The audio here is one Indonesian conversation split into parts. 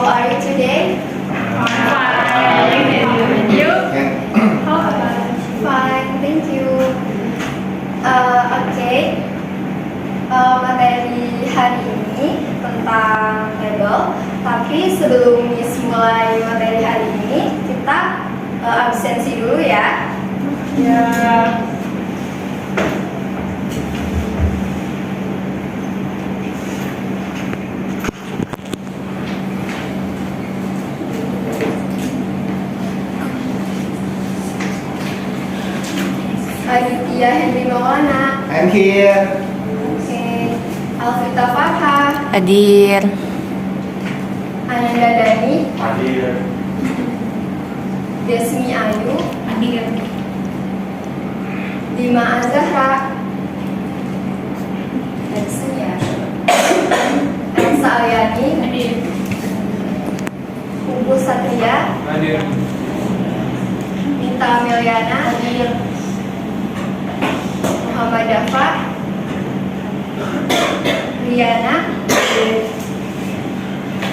are you today? Fine. And you? How about you? Fine, thank you. Oke. Materi hari ini tentang label. Tapi sebelum Miss mulai materi hari ini, kita absensi dulu ya. Ya. Aditya Henry Maulana. I'm here. Oke. Alvita Farha. Hadir. Ananda Dhani. Hadir. Desmi Ayu. Hadir. Dima Azahra. Edson ya. Elsa Aryani. Hadir. Ubu Satria. Hadir. Nita Ameliana. Hadir. Muhammad Dafa. Riana.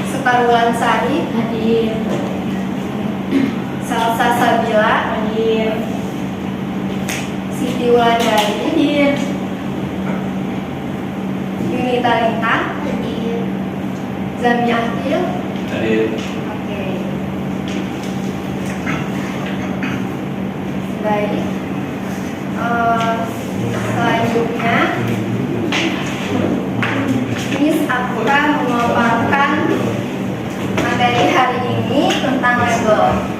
Sekar Wulansari. Hadir. Salsa Sabila. Hadir. Siti Wulandari. Hadir. Yunita Lintang. Hadir. Zami Akil. Hadir. Oke. Baik. Selanjutnya Miss akan memaparkan materi hari ini tentang label.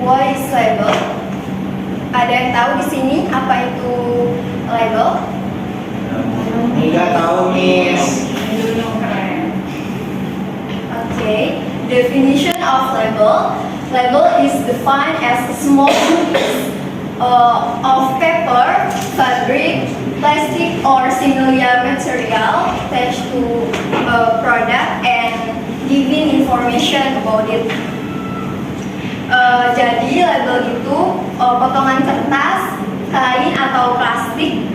What is label? Ada yang tahu di sini apa itu label? Enggak tahu, Miss. Okay. Definition of label. Label is defined as a small piece of paper, fabric, plastic, or similar material attached to a product and giving information about it. Jadi label itu potongan kertas, kain atau plastik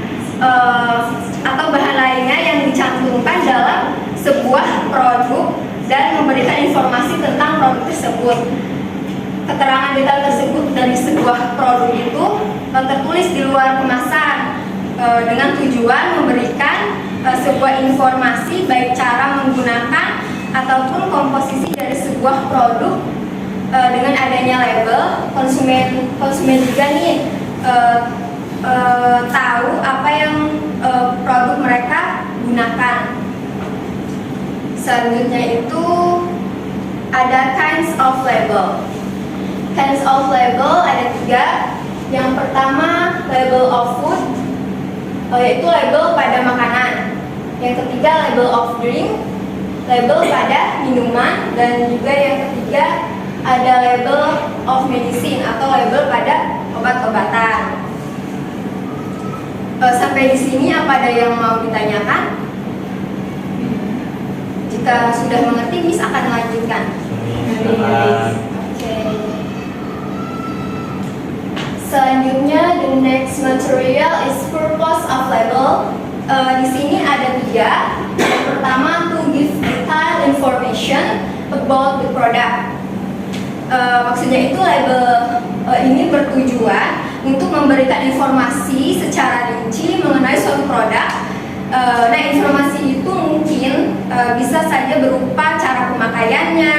atau bahan lainnya yang dicantumkan dalam sebuah produk dan memberikan informasi tentang produk tersebut. Keterangan detail tersebut dari sebuah produk itu tertulis di luar kemasan dengan tujuan memberikan sebuah informasi baik cara menggunakan ataupun komposisi dari sebuah produk. Dengan adanya label, konsumen juga nih tahu apa yang produk mereka gunakan. Selanjutnya itu ada kinds of label. Kinds of label ada 3. Yang pertama label of food, yaitu label pada makanan. Yang ketiga label of drink, label pada minuman, dan juga yang ketiga ada label of medicine atau label pada obat-obatan. Sampai di sini apa ada yang mau ditanyakan? Jika sudah mengerti, Miss akan melanjutkan. Oke. Selanjutnya, the next material is purpose of label. Di sini ada 3. Yang pertama, to give detailed information about the product. Maksudnya itu label ini bertujuan untuk memberikan informasi secara rinci mengenai suatu produk. Nah, informasi itu mungkin bisa saja berupa cara pemakaiannya,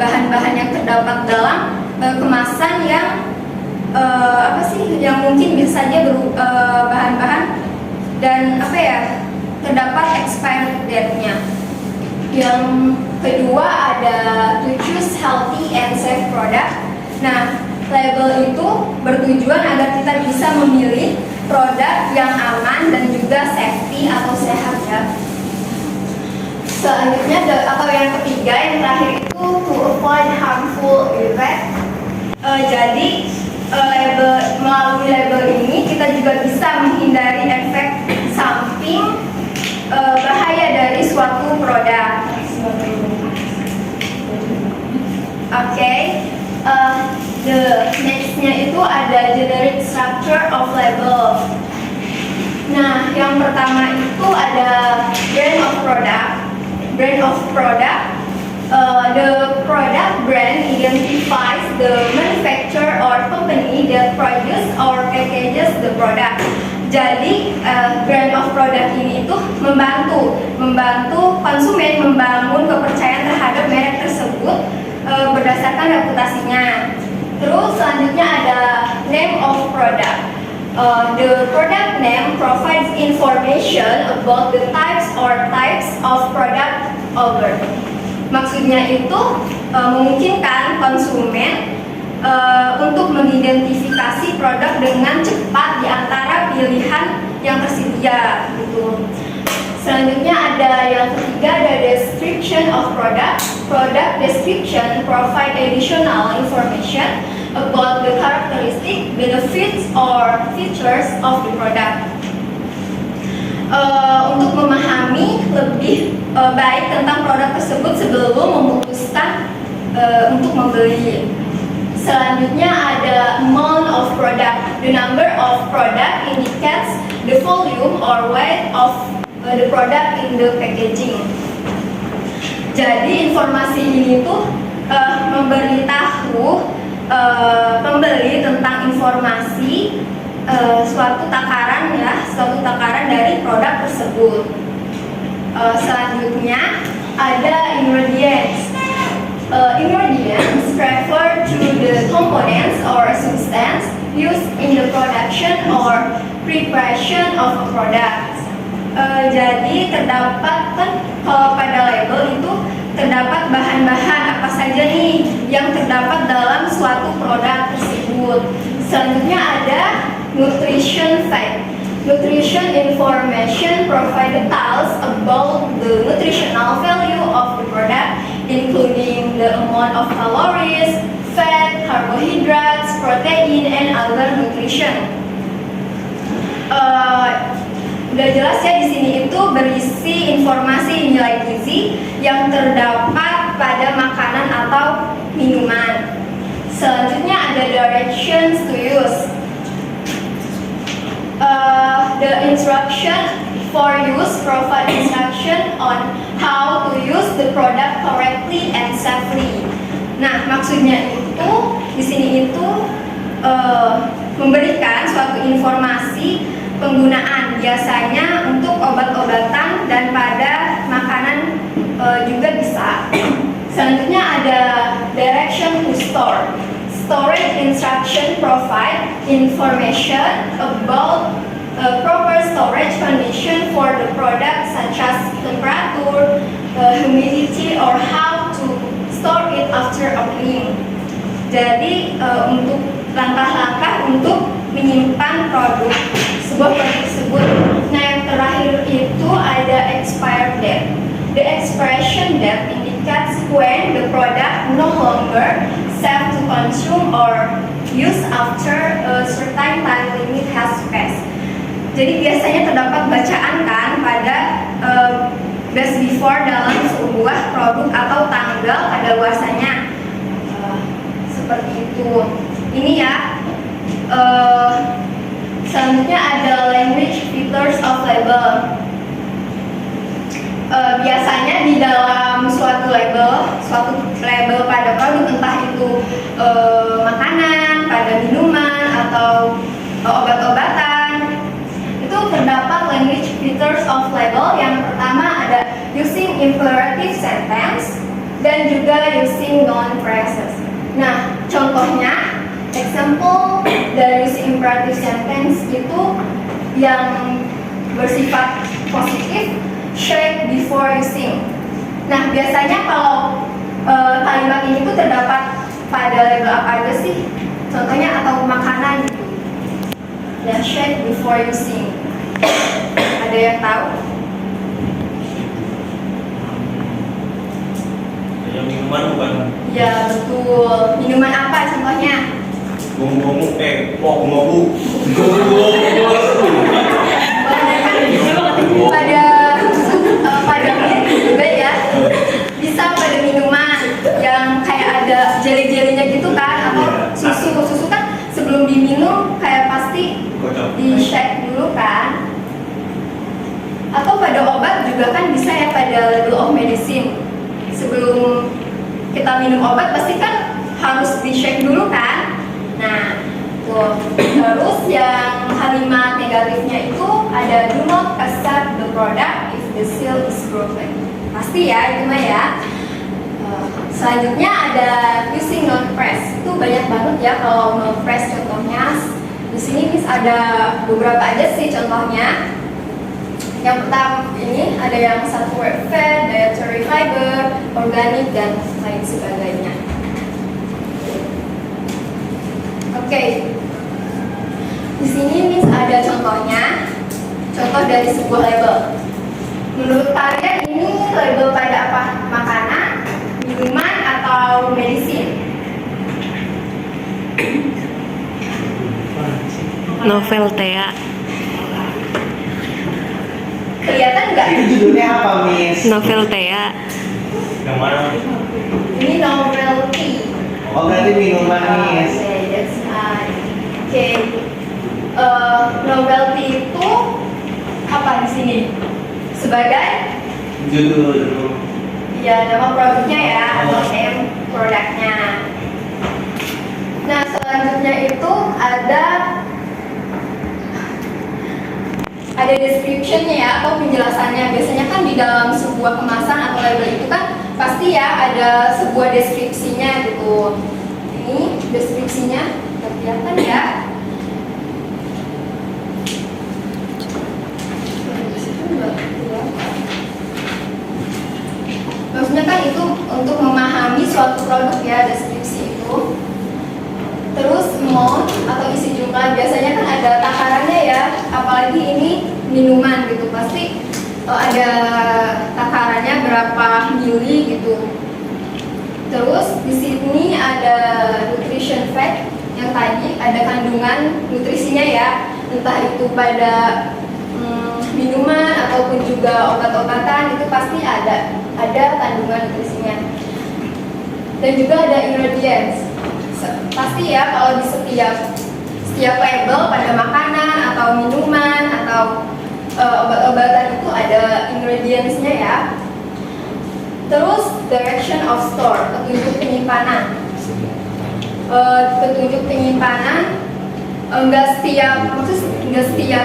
bahan-bahan yang terdapat dalam kemasan yang yang mungkin bisa saja bahan-bahan dan terdapat expired date-nya. Yang kedua ada to choose healthy and safe product. Nah, label itu bertujuan agar kita bisa memilih produk yang aman dan juga safety atau sehat ya. Selanjutnya atau yang ketiga, yang terakhir itu to avoid harmful effect. Jadi melalui label ini kita juga bisa menghindari efek samping bahaya dari suatu produk. Oke, the next-nya itu ada generic structure of label. Nah, yang pertama itu ada brand of product. Brand of product, the product brand identifies the manufacturer or company that produce or packages the product. Jadi brand of product ini itu membantu konsumen membangun kepercayaan terhadap merek tersebut berdasarkan reputasinya. Terus selanjutnya ada name of product. The product name provides information about the types of product offered. Maksudnya itu memungkinkan konsumen untuk mengidentifikasi produk dengan cepat di antara pilihan yang tersedia gitu. Selanjutnya ada yang ketiga, ada description of product. Product description provide additional information about the characteristic, benefits, or features of the product. Untuk memahami lebih baik tentang produk tersebut sebelum memutuskan untuk membeli. Selanjutnya ada amount of product. The number of product indicates the volume or weight of the product in the packaging. Jadi informasi ini tuh memberitahu pembeli tentang informasi suatu takaran dari produk tersebut. Selanjutnya ada ingredients. Ingredients refer to the components or substance used in the production or preparation of a product. Jadi terdapat kan kalau pada label itu terdapat bahan-bahan apa saja nih yang terdapat dalam suatu produk tersebut. Selanjutnya ada nutrition fact. Nutrition information provide details about the nutritional value of the product, including the amount of calories, fat, carbohydrates, protein, and other nutrition. Udah jelas ya, di sini itu berisi informasi nilai gizi yang terdapat pada makanan atau minuman. Selanjutnya ada directions to use. The instruction for use provide instruction on how to use the product correctly and safely. Nah, maksudnya itu di sini itu memberikan suatu informasi penggunaan, biasanya untuk obat-obatan dan pada makanan juga bisa. Selanjutnya ada direction to store. Storage instruction provide information about proper storage condition for the product such as temperature, humidity, or how to store it after opening. Jadi untuk langkah-langkah untuk menyimpan sebuah produk tersebut. Nah, yang terakhir itu ada expired date. The expiration date indicates when the product no longer safe to consume or use after a certain time limit has passed. Jadi biasanya terdapat bacaan kan pada best before dalam sebuah produk atau tanggal kadaluarsanya. Seperti itu. Ini ya. Selanjutnya ada language features of label. Biasanya di dalam suatu label pada produk, entah itu makanan, pada minuman atau obat-obatan, itu terdapat language features of label. Yang pertama ada using imperative sentence dan juga using noun phrases. Nah, contohnya example dari using imperative sentence itu yang bersifat positif, check before using. Nah, biasanya kalau kalimat ini tuh terdapat pada label apa aja sih? Contohnya atau makanan gitu. Ya, check before using. Ada yang tahu? Yang minuman bukan? Ya, betul. Minuman apa contohnya? Ngomong mau pada minum juga ya, bisa pada minuman yang kayak ada jeli-jelinya gitu kan, atau susu kan sebelum diminum kayak pasti di shake dulu kan, atau pada obat juga kan bisa ya, pada label of medicine sebelum kita minum obat pasti kan harus di shake dulu kan. Nah tuh, terus yang kalimat negatifnya itu ada do not accept the product if the seal is broken. Pasti ya itu mah ya. Selanjutnya ada using non press, itu banyak banget ya kalau non press contohnya. Di sini Miss ada beberapa aja sih contohnya. Yang pertama ini ada yang satu word fat, dietary fiber, organik dan lain sebagainya. Oke. Di sini Miss ada contohnya, contoh dari sebuah label. Menurut kalian ini label pada apa? Makanan, minuman, atau medicine? Novel Tea. Kelihatan nggak? Itu judulnya apa, Miss? Novel Tea. Yang mana? Ini novelty. Oh, berarti minuman, Miss. Oke, that's nice. Oke. Novelty itu apa di sini? Sebagai Judul. ya nama produknya ya, atau name produknya. Nah selanjutnya itu ada description-nya ya, atau penjelasannya. Biasanya kan di dalam sebuah kemasan atau label itu kan pasti ya ada sebuah deskripsinya gitu. Ini deskripsinya kelihatan ya. Maksudnya kan itu untuk memahami suatu produk ya, deskripsi itu. Terus amount atau isi jumlah, biasanya kan ada takarannya ya, apalagi ini minuman gitu, pasti ada takarannya berapa mili gitu. Terus di sini ada nutrition fact, yang tadi ada kandungan nutrisinya ya, entah itu pada minuman ataupun juga obat-obatan, itu pasti ada kandungan nutrisinya. Dan juga ada ingredients. Pasti ya kalau di setiap label pada makanan atau minuman atau obat-obatan itu ada ingredients-nya ya. Terus direction of store, petunjuk penyimpanan. Petunjuk penyimpanan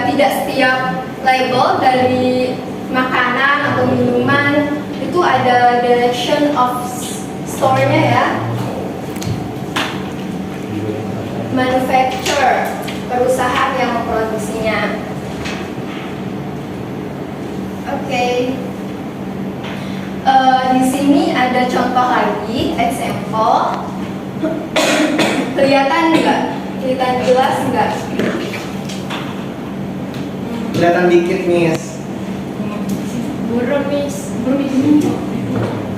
tidak setiap label dari makanan atau minuman itu ada direction of store-nya ya. Manufacturer, perusahaan yang memproduksinya. Oke. Di sini ada contoh lagi, example. Kelihatan nggak? Kelihatan jelas nggak? Kelihatan dikit, Miss. Burung, Miss.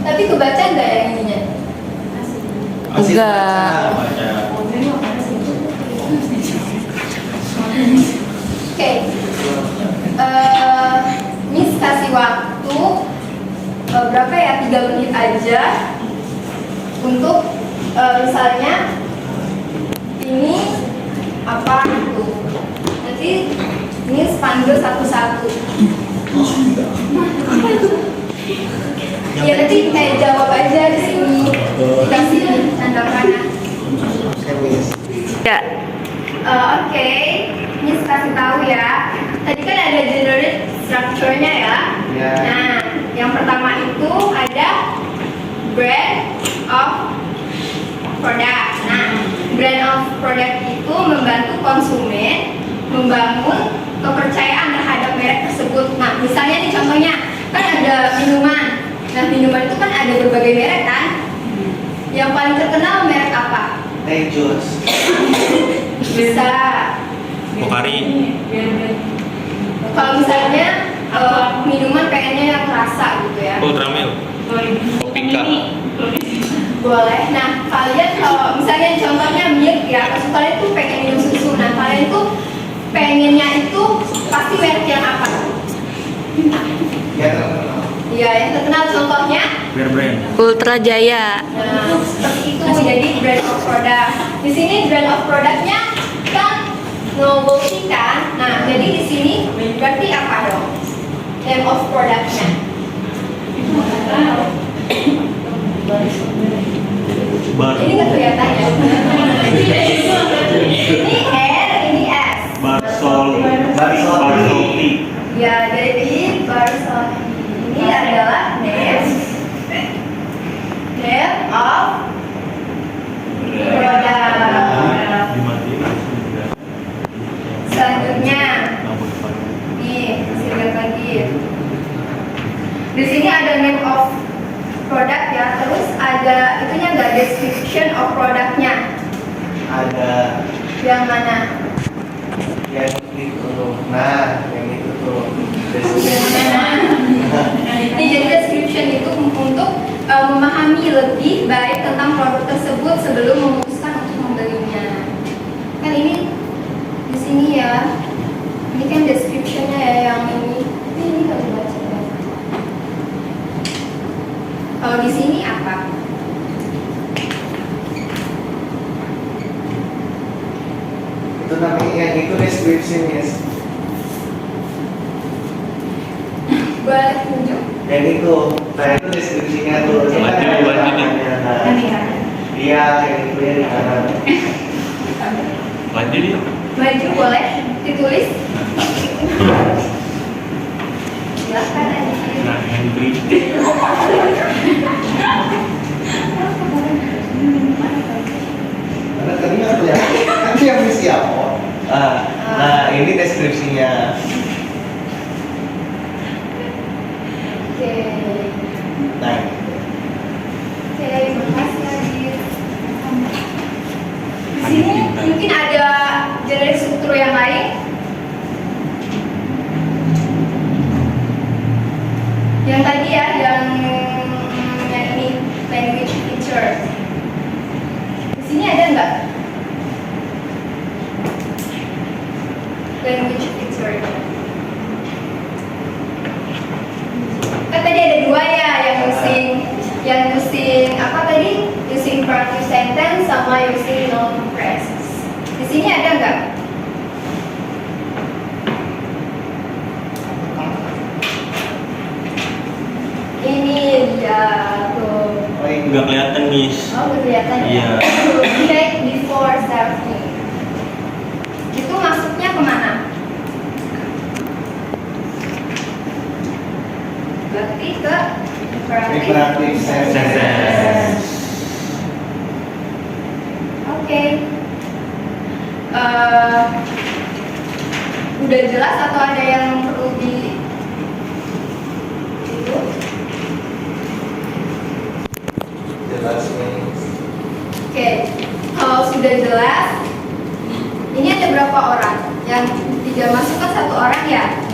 Tapi kebaca nggak yang ininya? Masih Enggak. baca. Oke. Miss kasih waktu berapa ya? 3 menit aja untuk misalnya ini apa gitu. Nanti Miss panggil satu-satu. Ya nanti kayak jawab aja di sini, dikasih tanda panah. Ya. Oke, Miss kasih tahu ya. Tadi kan ada generate structure-nya ya. Ya. Nah, yang pertama itu ada brand of product. Nah, brand of product itu membantu konsumen membangun kepercayaan terhadap merek tersebut. Nah, misalnya nih contohnya kan ada minuman. Nah, minuman itu kan ada berbagai merek kan. Yang paling terkenal merek apa? Teh jus. Bisa. Pokari. Kalau misalnya minuman pengennya yang rasa gitu ya. Ultramilk. Kopika. Boleh. Nah, kalian kalau misalnya contohnya milk ya, maksud kalian tuh pengen minum susu. Nah, kalian tuh pengennya itu pasti merek yang apa? Ya terkenal. Iya, yang terkenal contohnya. Brand. Ultra Jaya. Nah, seperti itu jadi brand of product. Di sini brand of productnya kan novelty kan. Nah, jadi di sini berarti apa dong? Name of productnya. Ini nggak kelihatan ya. Ini R, ini S. Barsol. Ya, jadi Barsol ini adalah name of product. Selanjutnya, nih kasih lihat lagi. Di sini ada name of product ya, terus ada itunya nggak description of produknya. Ada Yang mana? yang itu. Nah, yang itu tuh. Ini jadi description itu untuk memahami lebih baik tentang produk tersebut sebelum memutuskan untuk membelinya. Kan ini di sini ya. Ini kan descriptionnya ya yang ini. Ini kalau baca. Kalau di sini apa? Itu namanya yang itu description-nya. Boleh tunjuk? Yang itu. Nah, itu deskripsinya tuh. Maju nih. Iya, yang itu ya di kanan. Lanjut ya. Maju boleh ditulis. Silahkan aja. Nah, yang diberi. Karena tadi nggak kelihatan. Kan dia yang misi apa? Nah, ini deskripsinya. Oke. Nah, Oke, makasih Adit. Di sini mungkin ada jenis struktur yang lain. Yang tadi ya, yang ini language feature. Di sini ada nggak? Language feature. Kan tadi ada dua ya, yang using apa tadi? Using imperative sentence sama using noun phrases. Di sini ada nggak? Ini dia tuh. Nggak kelihatan, Miss. Oh, kelihatan ya? Iya. Check before starting. Itu masuknya kemana? Berarti ke imperative sentence. Oke. Udah jelas atau ada yang perlu di itu? Jelas nih. Oke, kalau sudah jelas, ini ada berapa orang? Yang 3 masuk kan 1 orang ya?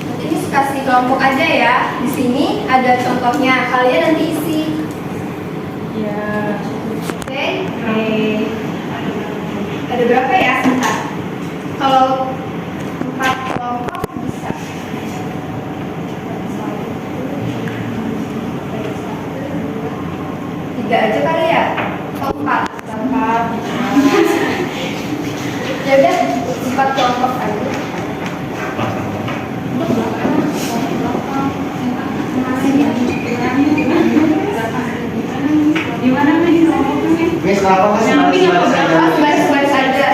Nanti ini kasih kelompok aja ya. Di sini ada contohnya, kalian nanti isi. Ya. Oke. Ada berapa ya? Sebentar. Kalau 4 kelompok bisa. 3 aja kali ya? Oh, 4. Ya udah, 4 kelompok aja. Miss, kenapa Mas? Baris-baris aja.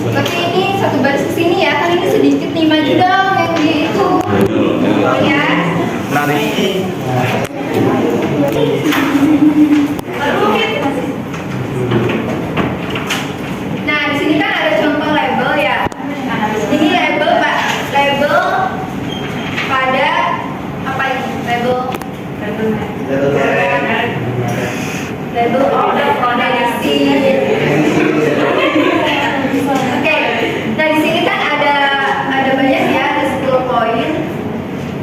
Seperti ini, 1 baris ke sini ya. Kan ini sedikit nih, maju dong yang di itu. Ya. Nah, di sini kan ada contoh label ya. Ini label Pak, label pada apa ini? Label of the medicine. Oke. Nah, di sini kan ada banyak ya, ada 10 poin.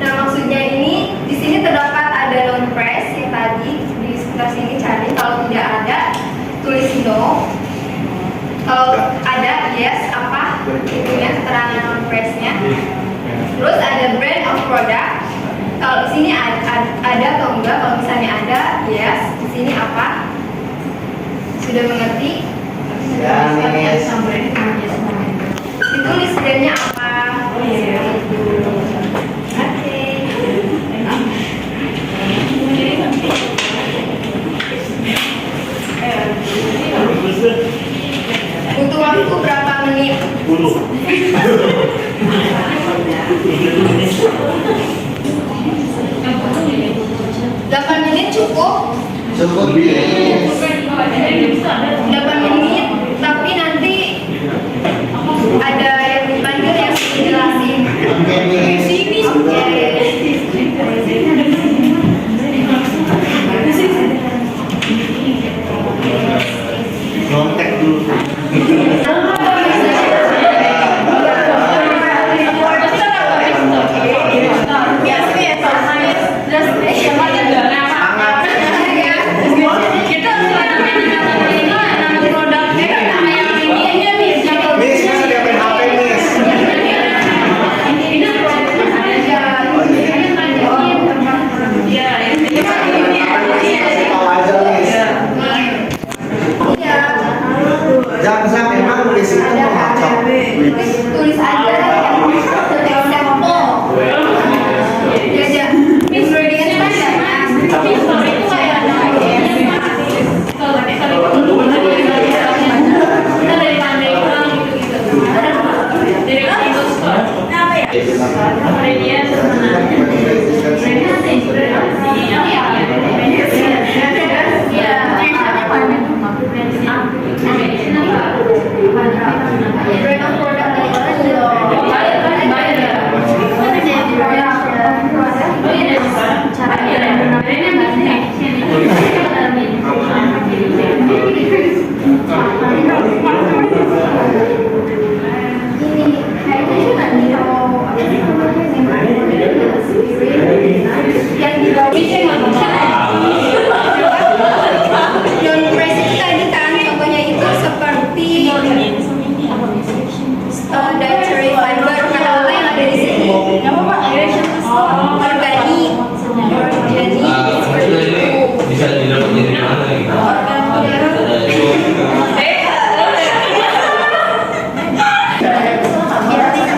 Nah, maksudnya ini di sini terdapat ada non press yang tadi di sebelah sini cari. Kalau Kalau tidak ada, tulis no. Kalau ada, yes, apa? Itunya keterangan non price-nya. Terus ada brand of product. Kalau di sini ada atau enggak? Kalau misalnya ada, yes. Di sini apa? Sudah mengerti? Ya, Miss. Ditulis brandnya apa? Oke. Butuh waktu berapa menit? 8 menit cukup? Cukup Miss. 8 menit, tapi nanti ada yang dipanggil yang jelasin. Oke Miss. Kontak dulu. Miss, bisa diapain HP Miss? Kasih tahu aja Miss. Jangan sampai emang nulis itu mengacau. Tulis aja yang example. Ya aja. Ingredient standar. Brand of product yang di bawah non-price itu tadi kan contohnya itu seperti dietary fiber kata-kata yang ada di sini organik seperti itu bisa didapat dari mana gitu?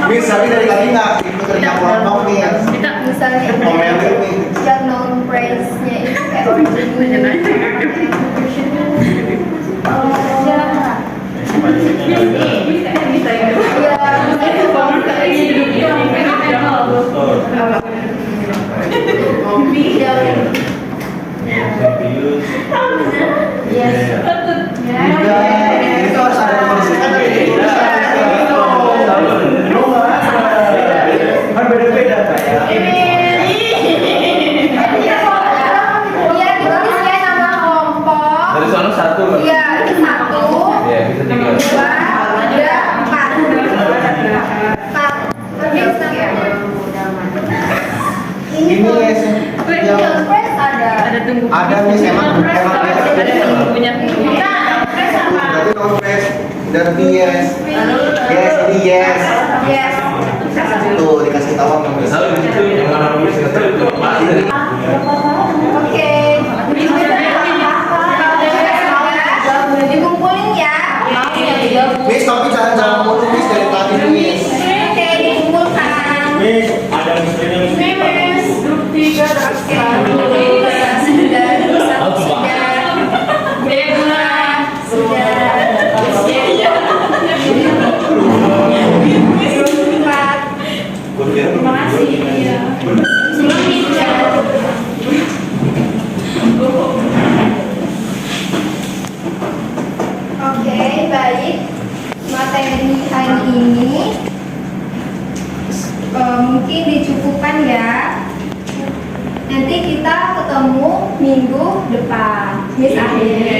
Miss, tapi dari tadi nggak itu kerja kelompok nih. misalnya Omelin nih. yang non-price-nya itu kayak organik. Itu harus ada tulisan dari kan beda-beda kayak. Iya, ditulis ya nama kelompok. Dari sana satu kan? Iya, itu 1, Iya, bisa 3. 2, 3, 4. 4. Ini Miss, yang Non-price ada. ada Miss emang Punya berarti non-fresh dan yes, yes ini yes. Yes. Tuh dikasih tahu sama Miss. Tahu di situ yang mana nulis nggak tahu itu apa dari Oke. Dikumpulin ya. Miss, tapi jangan mulu Miss dari tadi Miss. Oke, dikumpulkan. Miss, ada misalnya grup 3 Oke, baik. Materi hari ini mungkin dicukupkan ya. Nanti kita ketemu minggu depan. Miss akhiri.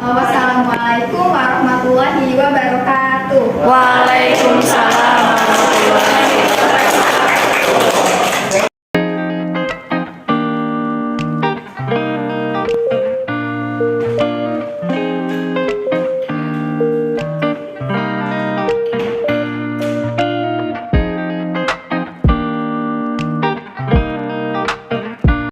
Wassalamualaikum warahmatullahi wabarakatuh. Waalaikumsalam.